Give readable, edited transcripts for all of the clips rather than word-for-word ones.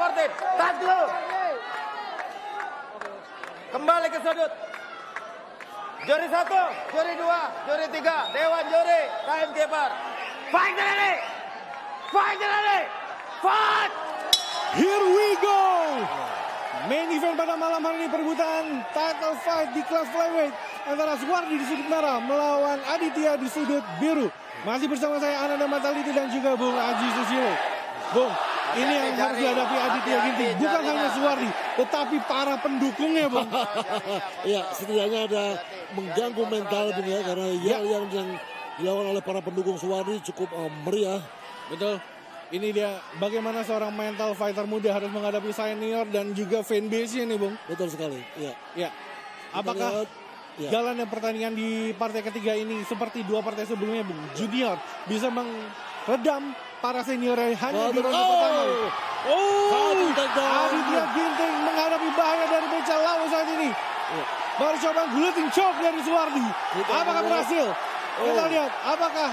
14. Tahan dulu. Kembali ke sudut. Juri 1, juri 2, juri 3. Dewan juri, timekeeper. Fight ready. Fight ready. Fight. Here we go. Main event pada malam hari ini, perebutan title fight di kelas flyweight antara Suwardi di sudut merah melawan Aditya di sudut biru. Masih bersama saya Ananda Mataliti dan juga Bung Aji Susilo. Bung, ini yang harus dihadapi Aditya Ginting, bukan hanya Suwardi, tetapi para pendukungnya, Bung. Ya, setidaknya ada mengganggu mental, Bung, ya, karena yang dilawan oleh para pendukung Suwardi cukup meriah. Betul. Ini dia bagaimana seorang mental fighter muda harus menghadapi senior dan juga fanbase-nya nih, Bung. Betul sekali. Iya. Ya. Apakah jalannya pertandingan di partai ketiga ini seperti dua partai sebelumnya, Bung? Junior bisa meredam para senior hanya di ronde pertama. Aditya Ginting menghadapi bahaya dari beca lawan saat ini. Baru coba guleting choke dari Suwardi. Apakah berhasil? Kita lihat apakah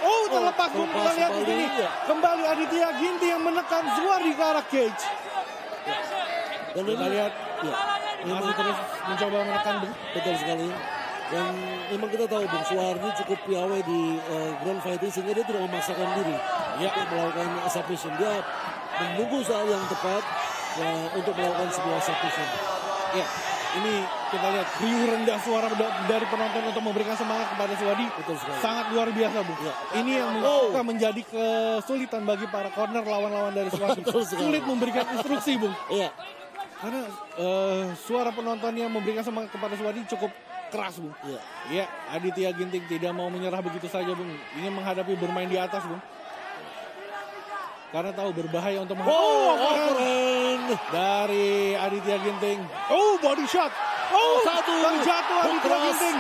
terlepas, Bung. Kita lihat di sini kembali Aditya Ginting yang menekan Suwardi ke arah cage. Dan kita lihat masih terus mencoba menekan, Bung. Betul sekali. Dan memang kita tahu, Bung, Suwardi cukup piawai di ground fighting sehingga dia tidak memaksakan diri untuk melakukan submission. Dia menunggu saat yang tepat untuk melakukan sebuah submission. Ya. Ini kita lihat riuh rendah suara dari penonton untuk memberikan semangat kepada Suwardi. Sangat luar biasa, Bung. Ya. Ini yang menjadi kesulitan bagi para corner lawan-lawan dari Suwardi. Sulit memberikan instruksi, Bung. Iya. Karena suara penonton yang memberikan semangat kepada Suwardi cukup keras, Bung. Iya. Ya, Aditya Ginting tidak mau menyerah begitu saja, Bung. Ingin menghadapi bermain di atas, Bung. Karena tahu berbahaya untuk dari Aditya Ginting. Body shot. Terjatuh Aditya Ginting.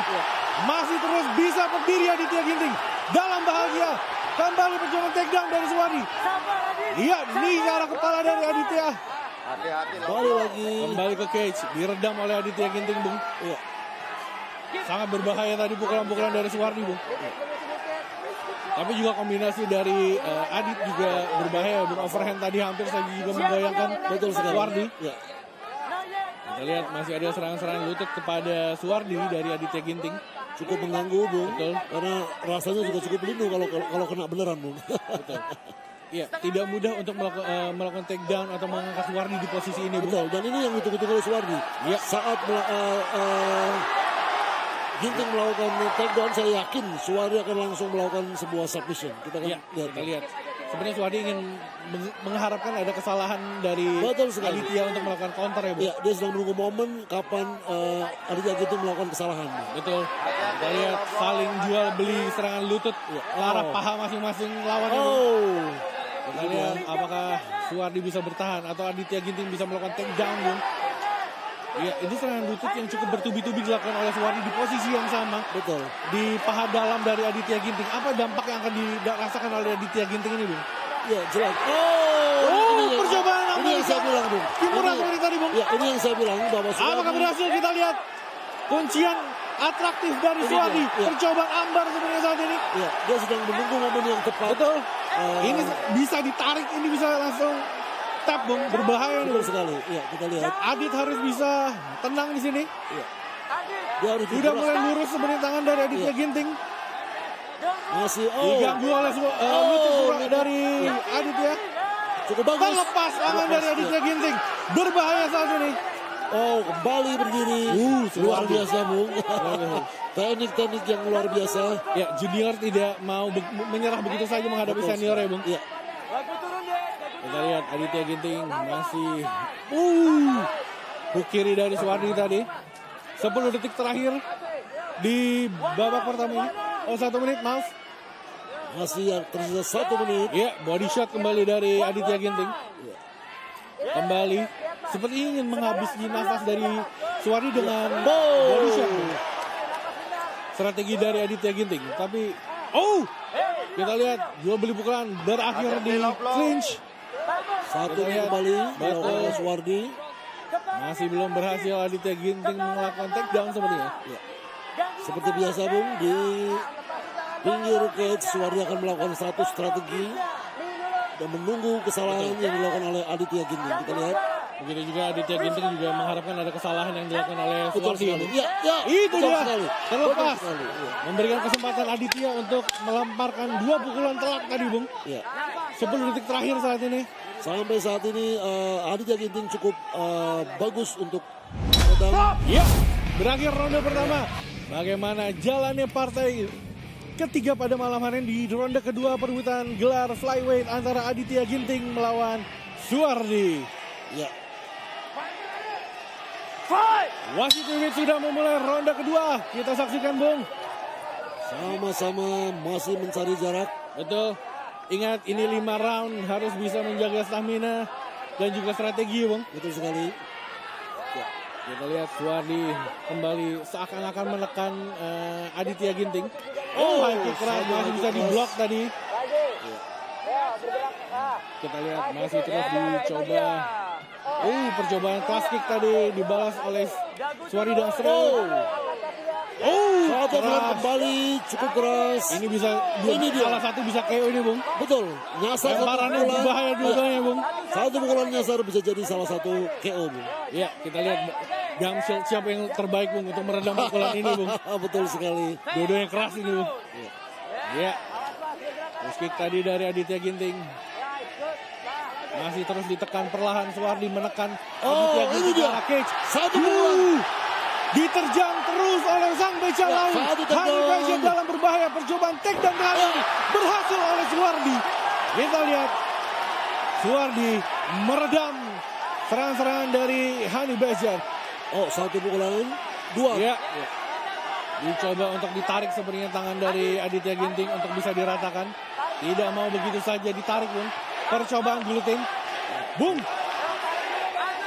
Masih terus bisa berdiri Aditya Ginting. Dalam bahagia. Kembali perjuangan takedown dari Suwardi. Iya, ini ke arah kepala dari Aditya. Hati-hati lagi. Kembali ke cage. Diredam oleh Aditya Ginting, Bung. Iya. Sangat berbahaya tadi pukulan-pukulan dari Suwardi, Bung. Tapi juga kombinasi dari Adit juga berbahaya. Overhand tadi hampir saya juga membayangkan Suwardi. Ya. Kita lihat masih ada serangan-serangan lutut kepada Suwardi dari Aditya Ginting. Cukup mengganggu, Bung. Betul. Karena rasanya juga cukup lindung kalau kena beneran, Bung. Betul. Iya, tidak mudah untuk melakukan takedown atau mengangkat Suwardi di posisi ini, Bung. Betul. Dan ini yang ditunggu-tunggu oleh Suwardi. Ya. Saat Ginting melakukan takedown, saya yakin Suwardi akan langsung melakukan sebuah submission. Kita lihat. Sebenarnya Suwardi ingin mengharapkan ada kesalahan dari Aditya untuk melakukan counter, ya, Bu. Ya, dia sedang menunggu momen kapan Aditya Ginting melakukan kesalahan. Betul. Kita lihat saling jual beli serangan lutut ke arah paha masing-masing lawannya. Kita lihat apakah Suwardi bisa bertahan atau Aditya Ginting bisa melakukan takedown, Bung. Ya, itu serangan lutut yang cukup bertubi-tubi dilakukan oleh Suwardi di posisi yang sama. Betul. Di paha dalam dari Aditya Ginting. Apa dampak yang akan dirasakan oleh Aditya Ginting ini, Bung? Ya, jelas. Percobaan ini yang saya bilang, Bung. Kimura seperti tadi, Bung. Ya, ini yang saya bilang bahwa Suwardi. Apakah berhasil? Kita lihat kuncian atraktif dari Suwardi. Percobaan ambar sebenarnya saat ini. Ya, dia sedang menunggu momen yang tepat. Betul. Ini bisa ditarik, ini bisa langsung tap, Bung, berbahaya nih. Betul sekali. Iya, kita lihat. Adit harus bisa tenang di sini. Iya. Dia harus sudah mulai lurus sebenarnya tangan dari Aditya Ginting. Masih diganggu oleh lutut dari Aditya. Cukup bagus. Lepas tangan dari Aditya Ginting. Berbahaya saat ini. Kembali berdiri. Luar biasa, Bung. Teknik-teknik yang luar biasa. Ya, junior tidak mau menyerah begitu saja menghadapi senior, ya, Bung. Iya. Kita lihat Aditya Ginting masih hook kiri dari Suwardi tadi. 10 detik terakhir di babak pertama ini. 1 menit, maaf. Masih tersisa 1 menit. Iya, body shot kembali dari Aditya Ginting. Kembali seperti ingin menghabisi nafas dari Suwardi dengan body shot. Strategi dari Aditya Ginting, tapi kita lihat jual beli pukulan berakhir di clinch. Satu kembali oleh Suwardi. Masih belum berhasil Aditya Ginting melakukan takedown sepertinya. Ya. Seperti biasa, Bung, di pinggir cage Suwardi akan melakukan satu strategi dan menunggu kesalahan yang dilakukan oleh Aditya Ginting. Kita lihat. Begitu juga Aditya Ginting juga mengharapkan ada kesalahan yang dilakukan oleh Suwardi. Ya, itu dia sekali. terlepas. Sekali. Ya. Memberikan kesempatan Aditya untuk melemparkan 2 pukulan telak tadi, Bung. Ya. 10 detik terakhir saat ini. Sampai saat ini Aditya Ginting cukup bagus untuk meredam. Ya, berakhir ronde pertama. Bagaimana jalannya partai ketiga pada malam hari ini di ronde kedua perebutan gelar flyweight antara Aditya Ginting melawan Suwardi. Ya. Wasit sudah memulai ronde kedua. Kita saksikan, Bung. Sama-sama masih mencari jarak. Betul. Ingat, ini 5 round, harus bisa menjaga stamina dan juga strategi, Bung. Betul sekali. Ya. Kita lihat Suwardi kembali seakan-akan menekan Aditya Ginting. High kick keras masih bisa diblok tadi. Ya. Kita lihat masih terus dicoba. Percobaan kelas kick tadi dibalas oleh Suwardi dan Satu kembali cukup keras. Ini bisa salah satu bisa KO ini, Bung. Betul. Nyasar lemparannya berbahaya dua-duanya, Bung. Satu pukulan nyasar bisa jadi salah satu KO, Bung. Ya, kita lihat siapa yang terbaik, Bung, untuk meredam pukulan ini, Bung. Betul sekali. Dua-duanya keras ini, Bung. Ya. Push kick tadi dari Aditya Ginting. Masih terus ditekan perlahan, Suwardi menekan Aditya Ginting. Ini dia. Cage. Satu pukulan. Diterjang terus oleh sang beca lain. Hani Baja dalam berbahaya. Percobaan takedown terakhir berhasil oleh Suwardi. Kita lihat Suwardi meredam serangan-serangan dari Hani Baja. Satu pukulan. 2. Ya. Dicoba untuk ditarik sebenarnya tangan dari Aditya Ginting untuk bisa diratakan. Tidak mau begitu saja ditarik, Bung. Percobaan guillotine. Bung.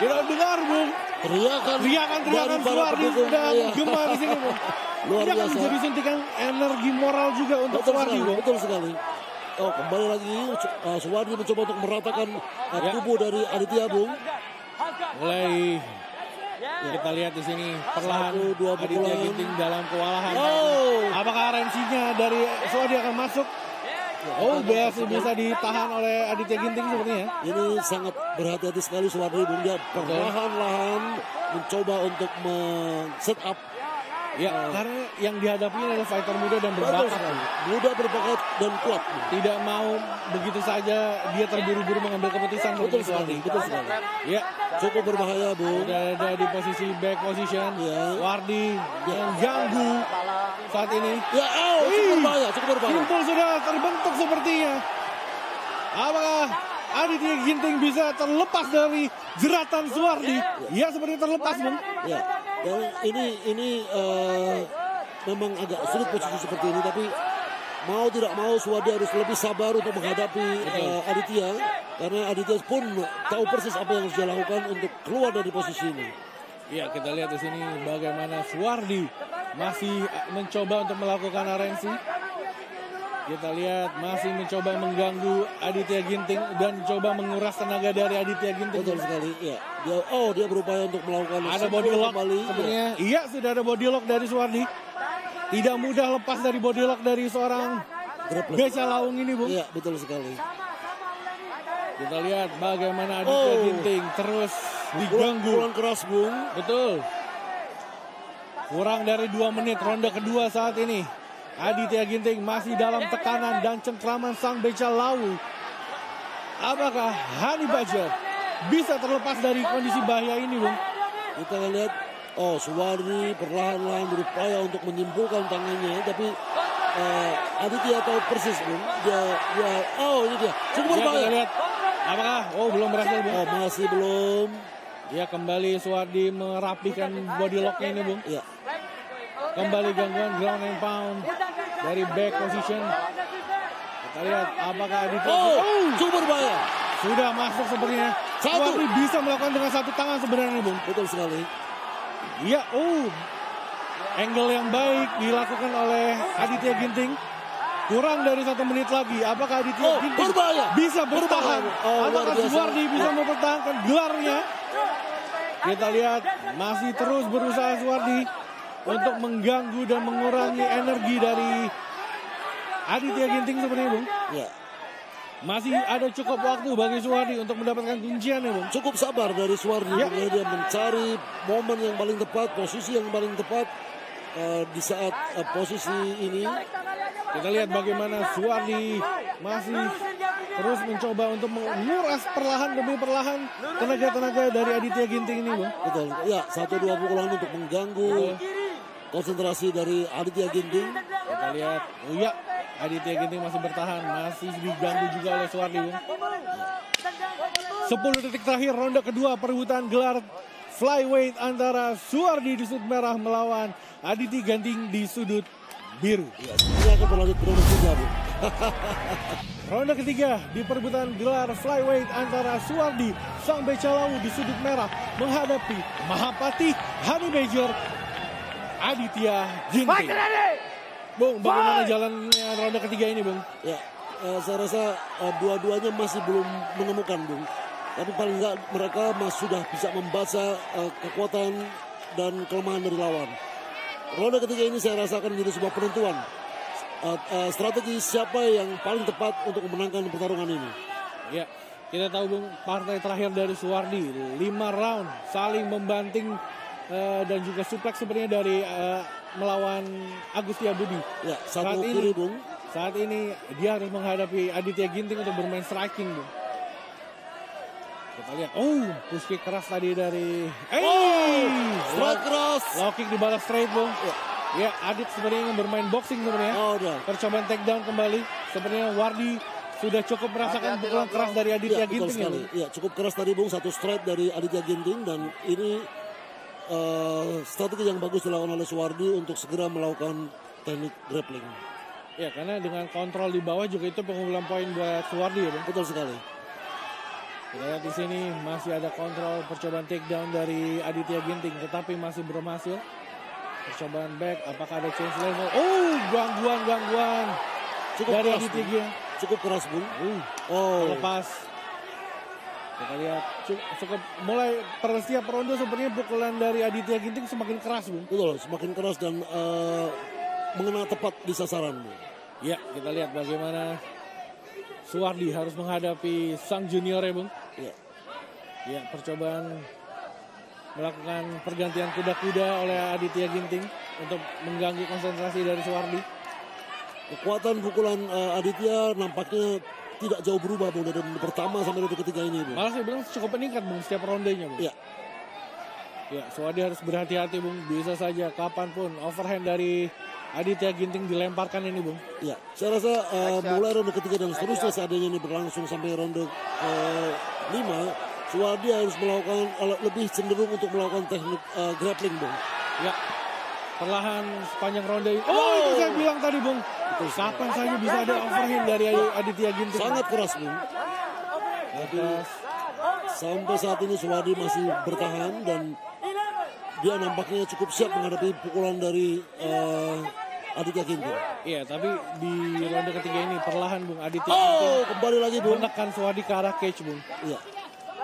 Kita dengar, Bung. Teriakan Suwardi sudah menggema di sini, Bung. Luar Ini akan biasa. menjadi suntikan energi moral juga untuk Suwardi, Bung. Betul sekali. Kembali lagi Suwardi mencoba untuk meratakan tubuh dari Aditya, Bung. Mulai kita lihat di sini perlahan 1-2 Aditya pukulan. Ginting dalam kewalahan. Apakah RNC-nya dari Suwardi akan masuk? Bisa ditahan oleh Aditya Ginting sepertinya. Ini sangat berhati-hati sekali Suwardi, Bung. Dia perlahan-lahan mencoba untuk men-set up. Ya, karena yang dihadapinya adalah fighter muda dan berbakat. Muda, berbakat, dan kuat. Tidak mau begitu saja dia terburu-buru mengambil keputusan. Betul sekali. Ya, cukup berbahaya, Bung. Sudah ada di posisi back position. Ya. Suwardi yang ganggu saat ini. Ya, cukup berbahaya. Simpul sudah terbentuk sepertinya. Apakah Aditya Ginting bisa terlepas dari jeratan Suwardi? Ya, seperti terlepas, Bung. Ya. Dan ini memang agak sulit posisi seperti ini, tapi mau tidak mau Suwardi harus lebih sabar untuk menghadapi Aditya, karena Aditya pun tahu persis apa yang harus dia lakukan untuk keluar dari posisi ini. Ya, kita lihat di sini bagaimana Suwardi masih mencoba untuk melakukan RNC. Kita lihat masih mencoba mengganggu Aditya Ginting dan coba menguras tenaga dari Aditya Ginting. Betul sekali. Ya. Dia berupaya untuk melakukan ada body lock kembali. Sebenarnya. Iya, sudah ada body lock dari Suwardi. Tidak mudah lepas dari body lock dari seorang beca laung ini, Bung. Iya, betul sekali. Kita lihat bagaimana Aditya Ginting terus diganggu. Pukulan keras, Bung. Betul. Kurang dari 2 menit ronde kedua saat ini. Aditya Ginting masih dalam tekanan dan cengkraman sang beca lawu. Apakah Hani Baja bisa terlepas dari kondisi bahaya ini, Bung? Kita lihat, Suwardi perlahan-lahan berupaya untuk menyimpulkan tangannya, tapi Aditya tahu persis, Bung. Ini dia. Cukup berbahaya. Kita lihat. Apakah? Belum berhasil, Bung. Masih belum. Ya, kembali Suwardi merapikan body lock-nya ini, Bung. Ya. Kembali gangguan ground and pound dari back position. Kita lihat apakah Aditya cukup berbahaya. Sudah masuk sebenarnya. Suwardi bisa melakukan dengan satu tangan sebenarnya, Bung. Betul sekali. Iya, angle yang baik dilakukan oleh Aditya Ginting. Kurang dari 1 menit lagi. Apakah Aditya Ginting berbahaya. bisa bertahan? Apakah Suwardi bisa mempertahankan gelarnya? Kita lihat masih terus berusaha Suwardi untuk mengganggu dan mengurangi energi dari Aditya Ginting sebenarnya, Bung. Ya. Masih ada cukup waktu bagi Suwardi untuk mendapatkan kuncian ya, Bung. Cukup sabar dari Suwardi. Ya. Dia mencari momen yang paling tepat, posisi yang paling tepat di saat posisi ini. Kita lihat bagaimana Suwardi masih terus mencoba untuk menguras perlahan demi perlahan tenaga-tenaga dari Aditya Ginting ini, Bung. Betul. Ya, 1-2 pukulan untuk mengganggu konsentrasi dari Aditya Ginting. Kita lihat, oh ya, Aditya Ginting masih bertahan, masih diganggu juga oleh Suwardi, Bung. 10 detik terakhir ronde kedua perebutan gelar flyweight antara Suwardi di sudut merah melawan Aditya Ginting di sudut biru. Ya, ini akan berlanjut ke ronde ketiga, Bung. Ronde ketiga di perebutan gelar flyweight antara Suwardi sang Becalawu di sudut merah menghadapi Mahapati Honey Badger Aditya Ginting. Bung, bagaimana jalannya ronde ketiga ini, Bung? Ya, saya rasa dua-duanya masih belum menemukan, Bung. Tapi paling enggak mereka sudah bisa membaca kekuatan dan kelemahan dari lawan. Ronde ketiga ini saya rasa akan menjadi sebuah penentuan strategi siapa yang paling tepat untuk memenangkan pertarungan ini. Ya, kita tahu, Bung, partai terakhir dari Suwardi 5 round saling membanting dan juga suplex sebenarnya dari melawan Agustia Budi. Ya, satu kiri, Bung. Saat ini dia harus menghadapi Aditya Ginting untuk bermain striking, Bung. Kita lihat, push kick keras tadi dari Strike keras. Low kick dibalas straight, Bung. Ya, Adit sebenarnya ingin bermain boxing sebenarnya. Udah. Percobaan takedown kembali. Sebenarnya Wardi sudah cukup merasakan pukulan keras dari Aditya Ginting. Sekali. Ya, cukup keras tadi, Bung. Satu strike dari Aditya Ginting dan ini strategi yang bagus dilakukan oleh Suwardi untuk segera melakukan teknik grappling. Ya, karena dengan kontrol di bawah juga itu pengumpulan poin buat Suwardi, ya, Bung. Betul sekali. Kita lihat di sini masih ada kontrol percobaan takedown dari Aditya Ginting, tetapi masih belum hasil. Percobaan back, apakah ada change level? Gangguan Cukup dari keras, Aditya Bung. Ginting. Cukup keras, Bung. Lepas. Kita lihat cukup mulai per setiap ronde sepertinya pukulan dari Aditya Ginting semakin keras, Bung. Betul, semakin keras dan mengena tepat di sasaran, Bung. Ya, kita lihat bagaimana Suwardi harus menghadapi sang junior, ya, Bung. Ya, percobaan melakukan pergantian kuda-kuda oleh Aditya Ginting untuk mengganggu konsentrasi dari Suwardi. Kekuatan pukulan Aditya nampaknya tidak jauh berubah, Bung, dari ronde pertama sampai ronde ketiga ini, Bung. Malah saya bilang cukup meningkat, Bung, setiap rondenya, Bung. Ya, Suwardi harus berhati-hati, Bung. Bisa saja kapanpun overhand dari Aditya Ginting dilemparkan ini, Bung. Ya, saya rasa mulai ronde ketiga dan seterusnya seadanya ini berlangsung sampai ronde ke-5, Suwardi harus melakukan lebih cenderung untuk melakukan teknik grappling, Bung. Ya, perlahan sepanjang ronde ini. Itu saya bilang tadi, Bung. Kapan saja bisa ada overhand dari Aditya Ginting. Sangat keras, Bung. Tapi sampai saat ini Suwardi masih bertahan dan dia nampaknya cukup siap menghadapi pukulan dari Aditya Ginting. Iya, tapi di ronde ketiga ini perlahan, Bung, Aditya Ginting kembali lagi, Bung. menekan Suwardi ke arah cage, Bung. Iya.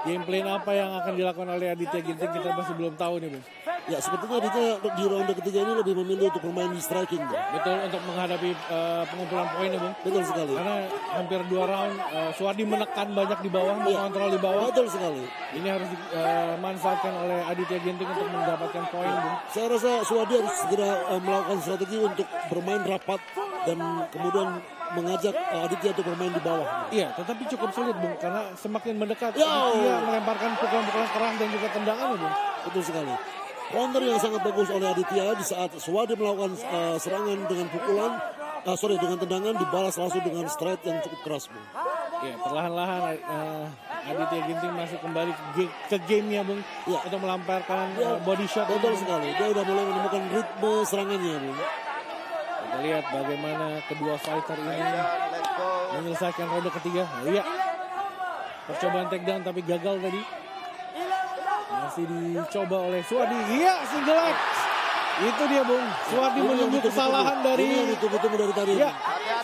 Game plan apa yang akan dilakukan oleh Aditya Ginting kita masih belum tahu nih, Bung. Ya, sepertinya Aditya di ronde ketiga ini lebih memilih untuk bermain di striking, Bung. Betul, untuk menghadapi pengumpulan poinnya, Bung. Betul sekali. Karena hampir 2 round Suwardi menekan banyak di bawah, mengontrol di bawah. Betul sekali. Ini harus dimanfaatkan oleh Aditya Ginting untuk mendapatkan poin, Bung. Saya rasa Suwardi harus segera melakukan strategi untuk bermain rapat dan kemudian mengajak Aditya untuk bermain di bawah. Iya, tetapi cukup sulit, Bung, karena semakin mendekat dia melemparkan pukulan-pukulan keras dan juga tendangan, Bung. Betul sekali. Counter yang sangat bagus oleh Aditya di saat Suwardi melakukan serangan dengan pukulan, dengan tendangan dibalas langsung dengan straight yang cukup keras, Bung. Iya, perlahan-lahan Aditya Ginting masih kembali ke gamenya, Bung, untuk melamparkan body shot. Betul sekali. Dia sudah mulai menemukan ritme serangannya, Bung. Kita lihat bagaimana kedua fighter ini menyelesaikan ronde ketiga. Iya, percobaan takedown tapi gagal tadi. Masih dicoba oleh Suwardi. Iya, single leg. Itu dia, Bung. Suwardi menunggu kesalahan dari. Ini yang ditunggu-tunggu dari tadi. Ya,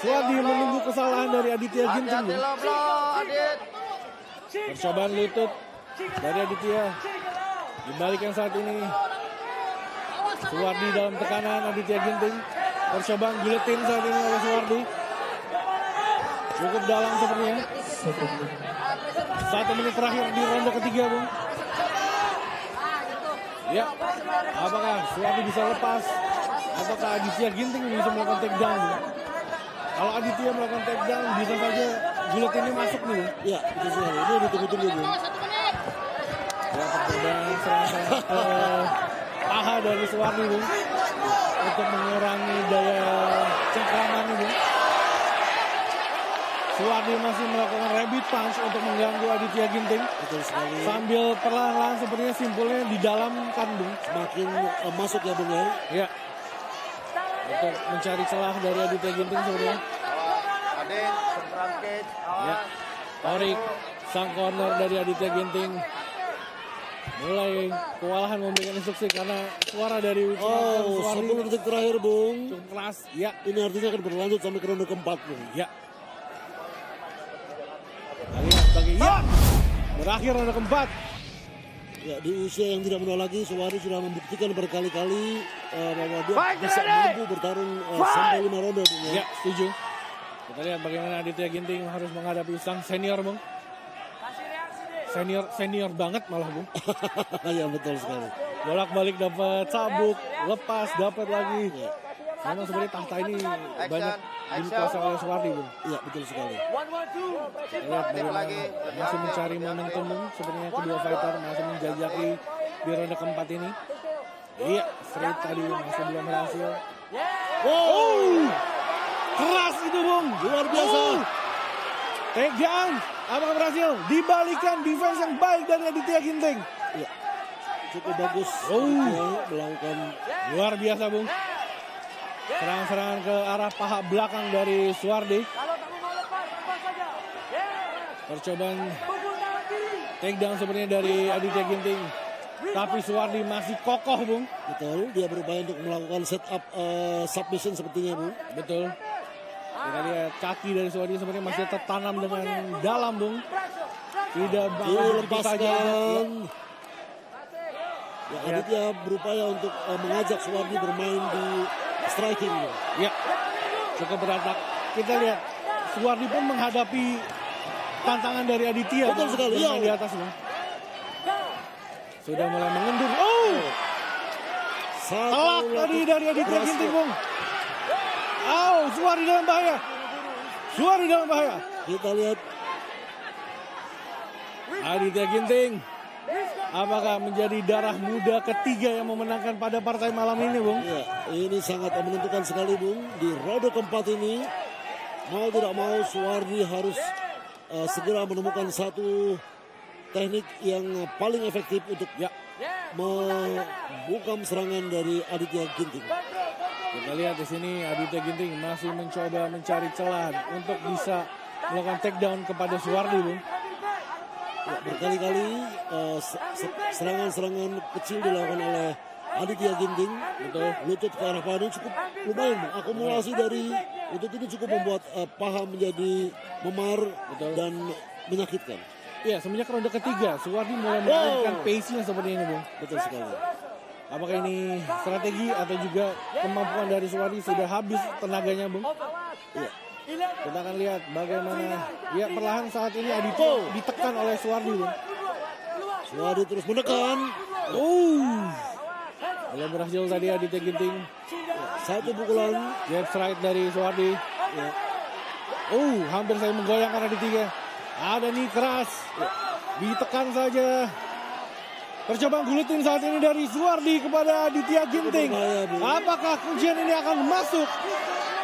Suwardi menunggu kesalahan dari Aditya Ginting. Percobaan lutut dari Aditya. Dibalikan saat ini. Suwardi dalam tekanan Aditya Ginting. Percobaan guillotine saat ini oleh Suwardi. Cukup dalam sepertinya. 1 menit terakhir di ronde ketiga, Bung. Ya, apakah Suwardi bisa lepas? Apakah Aditya Ginting bisa melakukan takedown? Bung? Kalau Aditya melakukan takedown, bisa saja gulat ini masuk nih. Ya, itu sih. Ini ditunggu-tunggu, Bung. Ya, percobaan serangan ke paha dari Suwardi, Bung, untuk mengurangi daya cengkraman ini. Suwardi masih melakukan rabbit punch untuk mengganggu Aditya Ginting. Betul sekali. Sambil perlahan-lahan sepertinya simpulnya di dalam kandung. Semakin masuk ya, Bung ya. Ya. Untuk mencari celah dari Aditya Ginting sebenarnya. Adit, central cage. Ya. Torik, sang corner dari Aditya Ginting, mulai kewalahan memberikan instruksi karena suara dari Suwardi 10 detik terakhir, Bung. cukup keras. Ya. Ini artinya akan berlanjut sampai ke ronde keempat, Bung. Ya. Lihat bagi ya. Berakhir ronde keempat. Ya, di usia yang tidak muda lagi, Suwardi sudah membuktikan berkali-kali bahwa dia Fight, bisa ready! mampu bertarung sampai 5 ronde, Bung. Ya, setuju. Kita lihat bagaimana Aditya Ginting harus menghadapi sang senior, Bung. Senior banget malah, Bung. Ya, betul sekali. Bolak-balik dapat sabuk, lepas dapat lagi. Ya, Memang sebenarnya tahta ini banyak dikuasai oleh Suwardi, Bung. ya betul sekali. Kita lihat bagaimana masih mencari momentum, Bung. Sebenarnya kedua fighter masih menjajaki di ronde keempat ini. Iya, straight tadi masih belum berhasil. Wow, Keras itu, Bung. luar biasa. Takedown. Apakah berhasil? Dibalikan defense yang baik dari Aditya Ginting. Ya, cukup bagus. Oh. Aditya melakukan Luar biasa, Bung. Serangan-serangan ke arah paha belakang dari Suwardi. Percobaan takedown sebenarnya dari Aditya Ginting. Tapi Suwardi masih kokoh, Bung. betul. Dia berupaya untuk melakukan setup submission sepertinya, Bung. Betul. Kita lihat kaki dari Suwardi sebenarnya masih tertanam dengan dalam, Bung. Tidak banget begitu saja. Dilepaskan. Ya, Aditya berupaya untuk mengajak Suwardi bermain di striking. Ya, cukup beratak. Kita lihat Suwardi pun menghadapi tantangan dari Aditya. Betul sekali, bermain ya. di atas, Bung. Sudah mulai mengendur. Oh, telak tadi dari Aditya Ginting, Bung. Oh, Suwardi dalam bahaya. Suwardi dalam bahaya. Kita lihat Aditya Ginting, apakah menjadi darah muda ketiga yang memenangkan pada partai malam ini, Bung? ya, ini sangat menentukan sekali, Bung. Di ronde keempat ini, mau tidak mau Suwardi harus segera menemukan satu teknik yang paling efektif untuk membungkam serangan dari Aditya Ginting. Kita lihat di sini Aditya Ginting masih mencoba mencari celah untuk bisa melakukan takedown kepada Suwardi, Bung. Ya, berkali-kali serangan-serangan kecil dilakukan oleh Aditya Ginting. Betul. Lutut ke arah paha ini cukup lumayan, Bung. Akumulasi dari lutut ini cukup membuat paha menjadi memar dan menyakitkan. Iya, semenjak ronde ketiga Suwardi mulai menurunkan pacing seperti ini, Bung. Betul sekali. Apakah ini strategi atau juga kemampuan dari Suwardi sudah habis tenaganya, Bung? Iya. Kita akan lihat bagaimana ya perlahan saat ini Aditya ditekan oleh Suwardi, Bung. Suwardi terus menekan. Belum berhasil tadi Aditya Ginting. Satu pukulan. Jab straight dari Suwardi. Ya. Hampir saya menggoyangkan Aditya. Ada nih keras. Ditekan saja. Percobaan guletin saat ini dari Suwardi kepada Aditya Ginting. Berbahaya, Bung. Apakah kuncian ini akan masuk?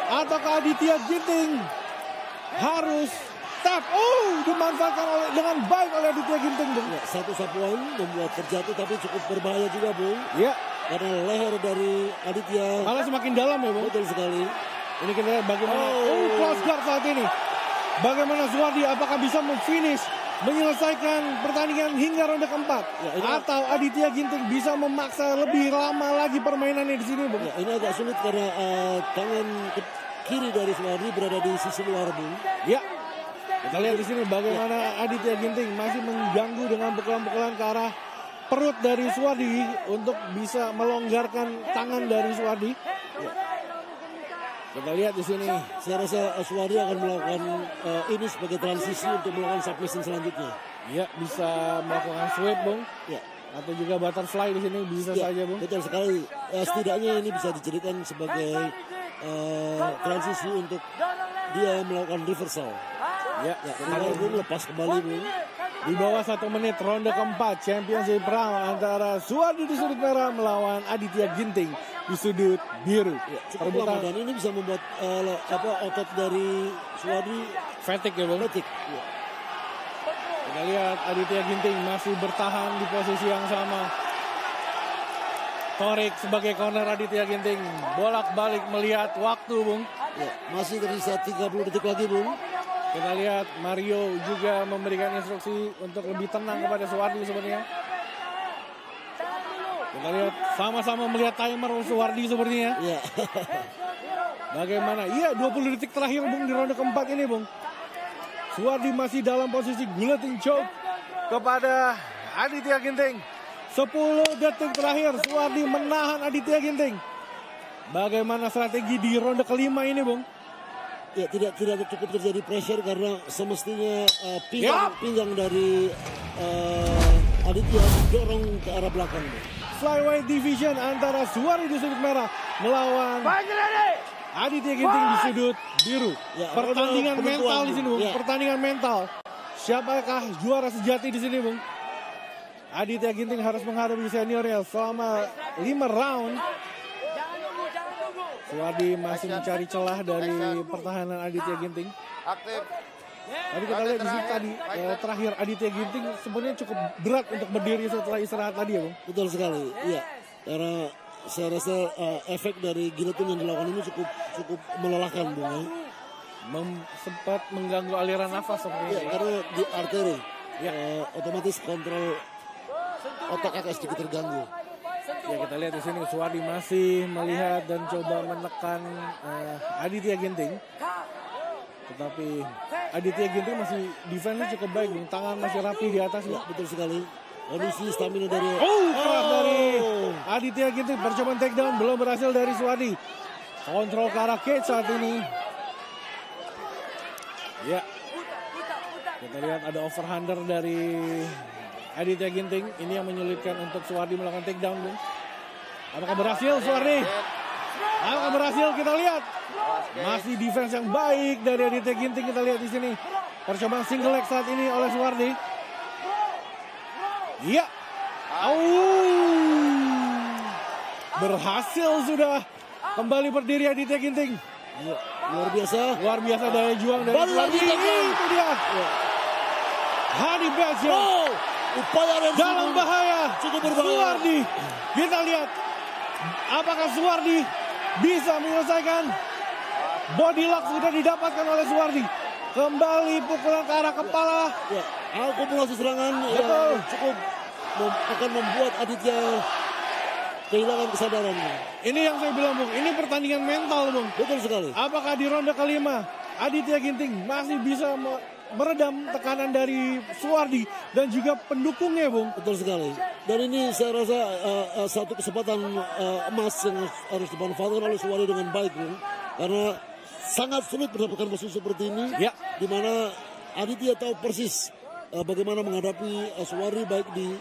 Ataukah Aditya Ginting harus tap? Dimanfaatkan dengan baik oleh Aditya Ginting, Bung. Ya, satu sapuan membuat terjatuh tapi cukup berbahaya juga, Bung. Ya, Karena leher dari Aditya malah semakin dalam ya, Bung. betul sekali. Ini kita lihat bagaimana close guard saat ini. Bagaimana Suwardi apakah bisa menyelesaikan pertandingan hingga ronde keempat, atau Aditya Ginting bisa memaksa lebih lama lagi permainannya di sini, Bung? Ya, ini agak sulit karena tangan kiri dari Suwardi berada di sisi luar, Bung. Ya, kita lihat di sini bagaimana Aditya Ginting masih mengganggu dengan pukulan-pukulan ke arah perut dari Suwardi untuk bisa melonggarkan tangan dari Suwardi. Kita lihat di sini. Saya rasa Suwardi akan melakukan ini sebagai transisi untuk melakukan submission selanjutnya. Ya, bisa melakukan sweep, Bung. Ya. Atau juga butterfly di sini bisa saja, Bung. Betul sekali. Setidaknya ini bisa dijadikan sebagai transisi untuk dia melakukan reversal. Ya, Kalau Bung lepas kembali, Bung. di bawah 1 menit ronde keempat championship round antara Suwardi di sudut merah melawan Aditya Ginting di sudut biru. Ya, cukup lama dan ini bisa membuat otot dari Suwardi fatigue ya, Bung. fatigue. Ya. Kita lihat Aditya Ginting masih bertahan di posisi yang sama. Torik sebagai corner Aditya Ginting bolak-balik melihat waktu, Bung. Ya, masih tersisa 30 detik lagi, Bung. Kita lihat Mario juga memberikan instruksi untuk lebih tenang kepada Suwardi sepertinya. Kita lihat sama-sama melihat timer Suwardi sepertinya. Ya. Bagaimana? Iya, 20 detik terakhir, Bung, di ronde keempat ini, Bung. Suwardi masih dalam posisi guillotine choke kepada Aditya Ginting. 10 detik terakhir Suwardi menahan Aditya Ginting. Bagaimana strategi di ronde kelima ini, Bung? Ya, tidak cukup terjadi pressure karena semestinya pinggang dari Aditya dorong ke arah belakang. Flyweight division antara Suwardi di sudut merah melawan Aditya Ginting di sudut biru. Ya, pertandingan mental di sini, Bung. Ya. Pertandingan mental. Siapakah juara sejati di sini, Bung? Aditya Ginting harus menghadapi seniornya selama 5 round. Suwardi masih mencari celah dari pertahanan Aditya Ginting. Aktif. Tadi kita lihat di sini tadi terakhir Aditya Ginting sebenarnya cukup berat untuk berdiri setelah istirahat tadi, ya, Bung. Betul sekali. Iya. Karena saya rasa efek dari guillotine yang dilakukan ini cukup melelahkan, Bung. Ya. Sempat mengganggu aliran nafas seperti Ya, ini. karena di arteri Ya. otomatis kontrol otak agak sedikit terganggu. Ya, kita lihat di sini Suwardi masih melihat dan coba menekan Aditya Ginting. Tetapi Aditya Ginting masih defense-nya cukup baik, Bung. Tangan masih rapi di atas. Ya, betul sekali. Kondisi stamina dari Keras dari Aditya Ginting. Percobaan takedown belum berhasil dari Suwardi. Kontrol ke arah cage saat ini. Ya. Kita lihat ada overhander dari Aditya Ginting. Ini yang menyulitkan untuk Suwardi melakukan takedown, Bung. Apakah berhasil Suwardi? Apakah berhasil? Kita lihat. Masih defense yang baik dari Aditya Ginting. Kita lihat di sini. Percobaan single leg saat ini oleh Suwardi. Iya. Berhasil sudah kembali berdiri Aditya Ginting. ya, luar biasa. Luar biasa daya juang dari Suwardi. Itu dia. Hadi Basya. Upaya Dalam bahaya. cukup berbahaya. Suwardi. Kita lihat. Apakah Suwardi bisa menyelesaikan? Body lock sudah didapatkan oleh Suwardi. Kembali pukulan ke arah kepala. Ya, akumulasi serangan Betul. yang cukup akan membuat Aditya kehilangan kesadaran. Ini yang saya bilang, Bung. Ini pertandingan mental, Bung. Betul sekali. Apakah di ronde kelima Aditya Ginting masih bisa meredam tekanan dari Suwardi dan juga pendukungnya, Bung? Betul sekali. Dan ini saya rasa satu kesempatan emas yang harus dimanfaatkan oleh Suwardi dengan baik, Bung. Karena sangat sulit mendapatkan musuh seperti ini. Ya. Di mana Aditya tahu persis bagaimana menghadapi Suwardi baik di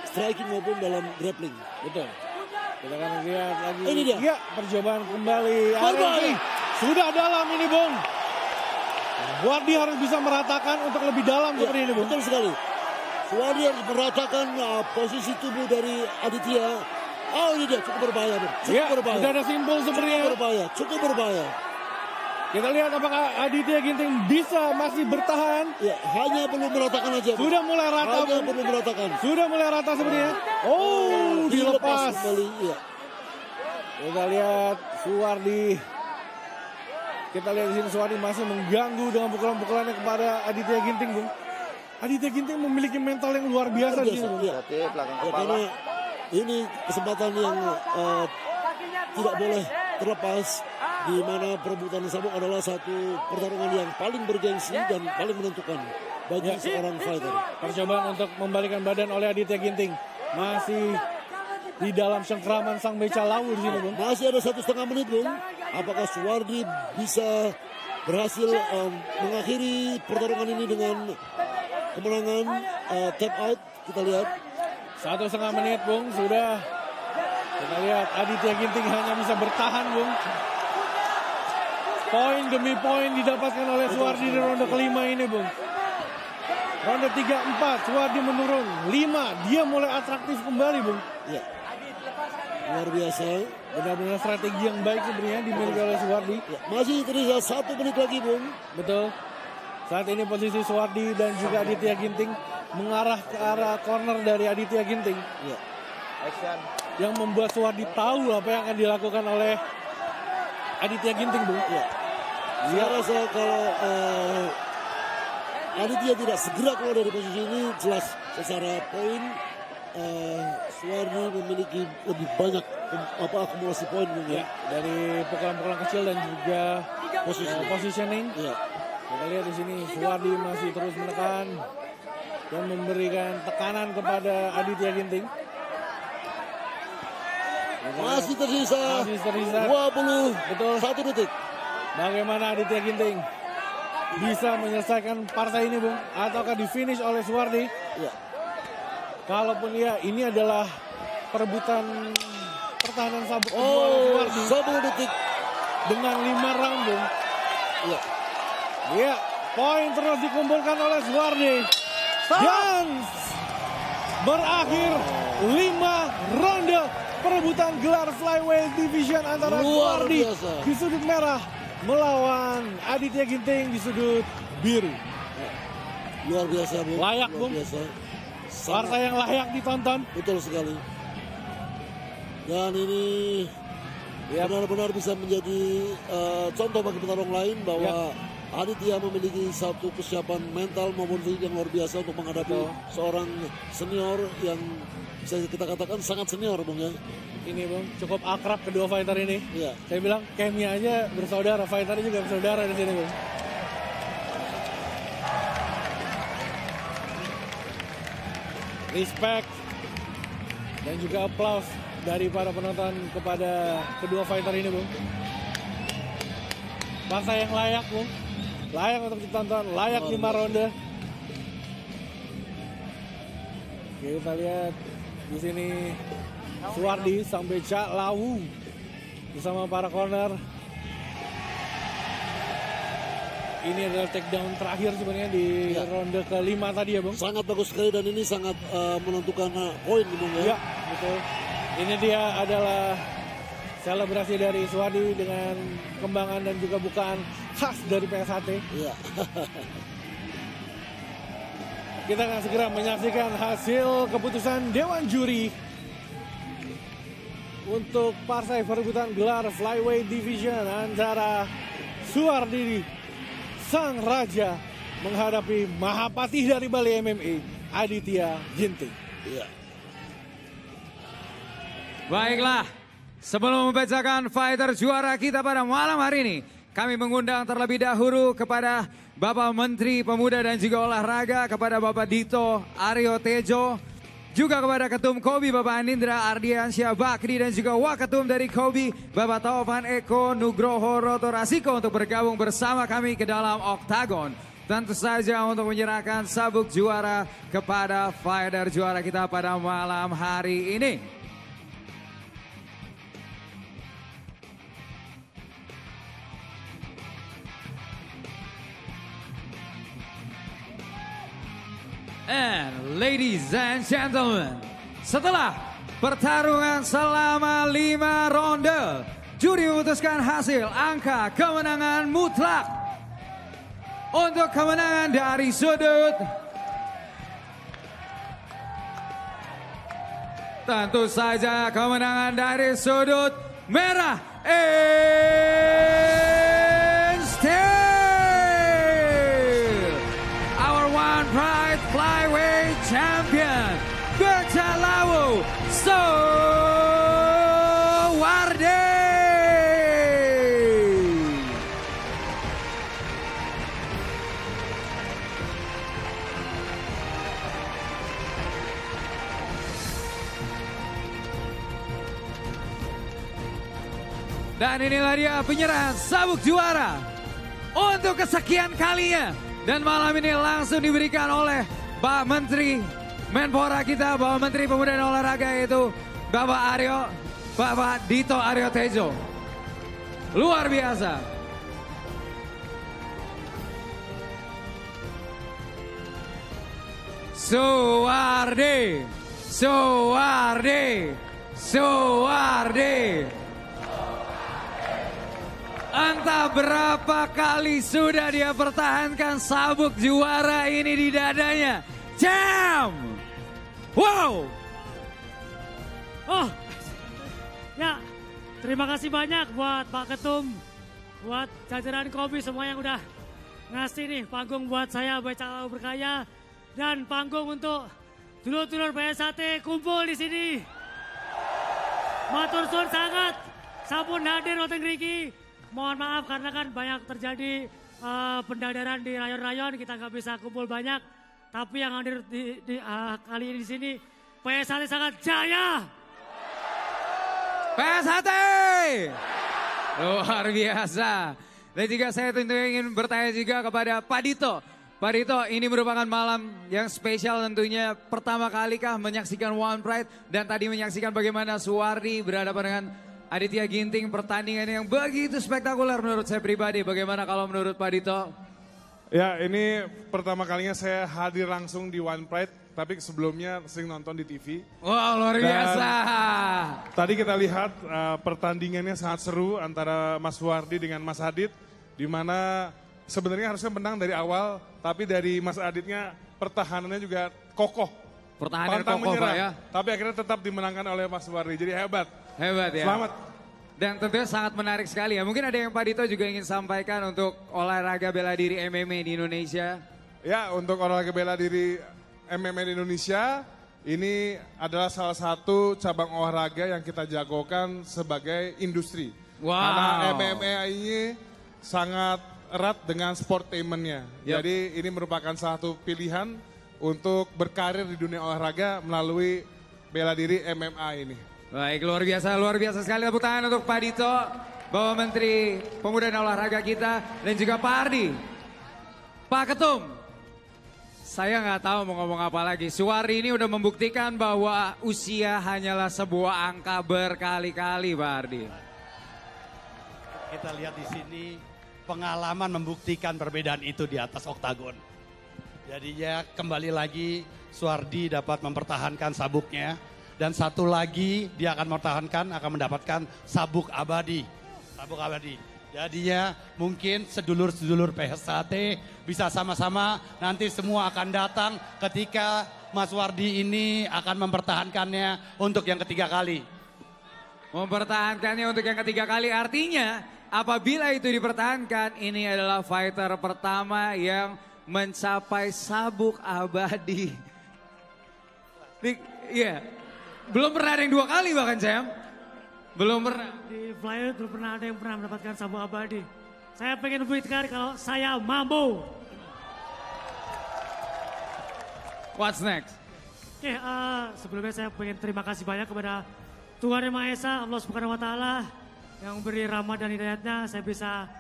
striking maupun dalam grappling. Betul. Kita akan lihat lagi. Ini dia. Ya, percobaan kembali. Berbahaya. Sudah dalam ini, Bung. Suwardi harus bisa meratakan untuk lebih dalam Ya, seperti ini, Bung. betul sekali. Suwardi harus meratakan posisi tubuh dari Aditya. Ini dia cukup berbahaya, Bung. Cukup Ya, berbahaya. sudah ada simbol sepertinya. Cukup berbahaya. Kita lihat apakah Aditya Ginting bisa masih bertahan. Ya, hanya perlu meratakan aja. Bung. Sudah mulai rata, Hanya Bung. perlu meratakan. Sudah mulai rata sepertinya. Dilepas. kembali. Ya. Kita lihat Suwardi. Kita lihat di sini Suwardi masih mengganggu dengan pukulan-pukulannya kepada Aditya Ginting, Bung. Aditya Ginting memiliki mental yang luar biasa di sini, Bung. Ya. Oke, belakang Ya, kepala. karena ini kesempatan yang tidak boleh terlepas, di mana perebutan sabuk adalah satu pertarungan yang paling bergengsi dan paling menentukan bagi seorang fighter. Percobaan untuk membalikan badan oleh Aditya Ginting masih di dalam cengkraman sang beca lawu di sini, Bung. Masih ada 1,5 menit, Bung. apakah Suwardi bisa berhasil mengakhiri pertarungan ini dengan kemenangan tap out. Kita lihat 1,5 menit, Bung, sudah. Kita lihat Aditya Ginting hanya bisa bertahan, Bung. Poin demi poin didapatkan oleh Suwardi di ronde kelima ini, Bung. Ronde 3-4, Suwardi menurun. 5, dia mulai atraktif kembali, Bung. Ya. Luar biasa. Benar-benar strategi yang baik sebenarnya dimiliki oleh Suwardi. Ya, masih tersisa 1 menit lagi, Bung. Betul. Saat ini posisi Suwardi dan juga Aditya Ginting mengarah ke arah corner dari Aditya Ginting. Ya. Action. Yang membuat Suwardi tahu apa yang akan dilakukan oleh Aditya Ginting, Bung. Ya. Saya rasa kalau Aditya tidak segera keluar dari posisi ini, jelas secara poin Suwardi memiliki lebih banyak akumulasi poin, Bung, Ya, dari pukulan-pukulan kecil dan juga positioning. Ya. Kita lihat di sini Suwardi masih terus menekan dan memberikan tekanan kepada Aditya Ginting. Masih tersisa 21 detik. Bagaimana Aditya Ginting bisa menyelesaikan partai ini, Bung? Ataukah di finish oleh Suwardi? Ya. Kalaupun ya, ini adalah perebutan pertahanan sabuk kedua Suwardi 10 detik dengan 5 round, Bung. Ya. Iya, poin terus dikumpulkan oleh Suwardi. Dan berakhir 5 ronde perebutan gelar flyweight division antara Luar Suwardi biasa. di sudut merah melawan Aditya Ginting di sudut biru. Luar biasa, Bung. Layak, Luar Bung. biasa. Partai yang layak ditonton. Betul sekali. Dan ini benar-benar bisa menjadi contoh bagi petarung lain bahwa Aditya memiliki satu kesiapan mental maupun fisik yang luar biasa untuk menghadapi seorang senior yang bisa kita katakan sangat senior, Bung, ya. Ini, Bung, cukup akrab kedua fighter ini. Iya. Saya bilang chemia aja bersaudara, fighternya juga bersaudara di sini, Bung. Respect dan juga applause dari para penonton kepada kedua fighter ini, Bung. Partai yang layak, Bung. Layak untuk ditonton, layak 5 ronde. Oke, kita lihat di sini Suwardi sampai Cak Lawu bersama para corner. Ini adalah takedown terakhir sebenarnya di ronde kelima tadi, ya, Bung. Sangat bagus sekali dan ini sangat menentukan poin, Bung, ya. Ya, betul. Ini dia adalah selebrasi dari Suwardi dengan kembangan dan juga bukaan khas dari PSHT. Iya. Kita akan segera menyaksikan hasil keputusan Dewan Juri untuk partai perebutan gelar flyweight division antara Suwardi Sang Raja menghadapi Mahapatih dari Bali MMA Aditya Ginting. Iya. Baiklah, sebelum membacakan fighter juara kita pada malam hari ini, kami mengundang terlebih dahulu kepada Bapak Menteri Pemuda dan juga Olahraga, kepada Bapak Dito Aryo Tejo, juga kepada Ketum KOBI Bapak Anindra Ardiansyah Bakri dan juga Waketum dari KOBI Bapak Taufan Eko Nugroho Rotorasiko untuk bergabung bersama kami ke dalam Oktagon. Tentu saja untuk menyerahkan sabuk juara kepada fighter juara kita pada malam hari ini. And ladies and gentlemen, setelah pertarungan selama 5 ronde, juri memutuskan hasil angka kemenangan mutlak. Untuk kemenangan dari sudut, tentu saja kemenangan dari sudut merah, and still our one pride flyweight champion, Cak Lawu Suwardi. Dan inilah dia penyerahan sabuk juara untuk kesekian kalinya. Dan malam ini langsung diberikan oleh Pak Menteri Menpora kita, Bapak Menteri Pemuda dan Olahraga, yaitu Bapak Dito Aryo Tejo. Luar biasa. Suwardi. Entah berapa kali sudah dia pertahankan sabuk juara ini di dadanya. Jam! Wow! Oh, ya, terima kasih banyak buat Pak Ketum, buat jajaran Kobi semua yang udah ngasih nih panggung buat saya Beca Berkaya, dan panggung untuk dulur-dulur PSAT kumpul di sini. Matur suwun sangat, sampun hadir wonten mriki. Mohon maaf karena kan banyak terjadi pendadaran di rayon-rayon, kita nggak bisa kumpul banyak. Tapi yang hadir kali ini di sini PSAT sangat jaya. PSAT! Luar biasa. Dan juga saya tentunya ingin bertanya juga kepada Pak Dito. Pak Dito, ini merupakan malam yang spesial tentunya. Pertama kali kah menyaksikan One Pride dan tadi menyaksikan bagaimana Suwardi berhadapan dengan Aditya Ginting, pertandingan yang begitu spektakuler menurut saya pribadi. Bagaimana kalau menurut Pak Dito? Ya, ini pertama kalinya saya hadir langsung di One Pride, tapi sebelumnya sering nonton di TV. Wow, luar biasa. Tadi kita lihat pertandingannya sangat seru antara Mas Suwardi dengan Mas Adit, di mana sebenarnya harusnya menang dari awal, tapi dari Mas Aditnya pertahanannya juga kokoh. Pertahanan pantang kokoh menyerah, Pak ya. Tapi akhirnya tetap dimenangkan oleh Mas Suwardi, jadi hebat. Hebat ya. Selamat. Dan tentunya sangat menarik sekali ya. Mungkin ada yang Pak Dito juga ingin sampaikan untuk olahraga bela diri MMA di Indonesia. Ya, untuk olahraga bela diri MMA di Indonesia, ini adalah salah satu cabang olahraga yang kita jagokan sebagai industri. Wow. Karena MMA ini sangat erat dengan sportainment-nya. Yep. Jadi ini merupakan satu pilihan untuk berkarir di dunia olahraga melalui bela diri MMA ini. Baik, luar biasa sekali. Tepuk tangan untuk Pak Dito, Bapak Menteri Pemuda dan Olahraga kita, dan juga Pak Ardi. Pak Ketum, saya nggak tahu mau ngomong apa lagi. Suwardi ini udah membuktikan bahwa usia hanyalah sebuah angka berkali-kali, Pak Ardi. Kita lihat di sini pengalaman membuktikan perbedaan itu di atas oktagon. Jadinya kembali lagi Suwardi dapat mempertahankan sabuknya. Dan satu lagi dia akan akan mendapatkan sabuk abadi. Sabuk abadi. Jadinya mungkin sedulur-sedulur PSAT bisa sama-sama nanti semua akan datang ketika Mas Suwardi ini akan mempertahankannya untuk yang ketiga kali. Mempertahankannya untuk yang ketiga kali artinya apabila itu dipertahankan, ini adalah fighter pertama yang mencapai sabuk abadi. Iya. Belum pernah ada yang 2 kali bahkan, Jam. Belum pernah. Di flyweight belum pernah ada yang pernah mendapatkan sabuk abadi. Saya pengen buktikan kalau saya mampu. What's next? Oke, sebelumnya saya pengen terima kasih banyak kepada Tuhan Yang Maha Esa, Allah Subhanahu Wa Taala yang beri rahmat dan hidayatnya. Saya bisa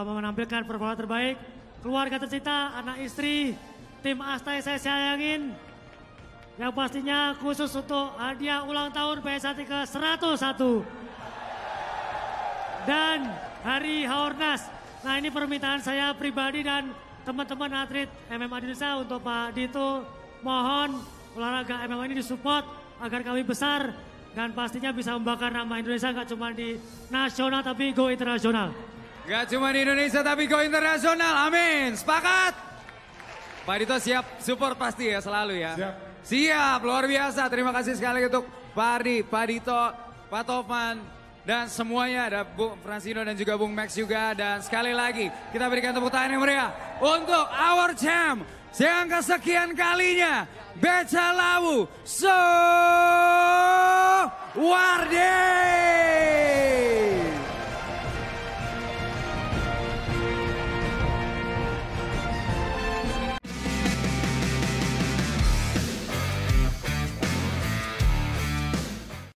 menampilkan performa terbaik. Keluarga tercinta, anak istri, tim Asta yang saya sayangin. Yang pastinya khusus untuk hadiah ulang tahun PSAT ke-101. Dan Hari Haornas. Nah ini permintaan saya pribadi dan teman-teman atlet MMA Indonesia untuk Pak Dito. Mohon olahraga MMA ini disupport agar kami besar. Dan pastinya bisa membakar nama Indonesia gak cuma di nasional tapi go internasional. Gak cuma di Indonesia tapi go internasional, amin. Sepakat? Pak Dito siap support pasti ya selalu ya. Siap, luar biasa. Terima kasih sekali untuk Pak Ardi, Pak Dito, Pak Tovan, dan semuanya. Ada Bung Fransino dan juga Bung Max juga. Dan sekali lagi kita berikan tepuk tangan yang meriah untuk our champ yang kesekian kalinya, Beca Lawu Suwardi.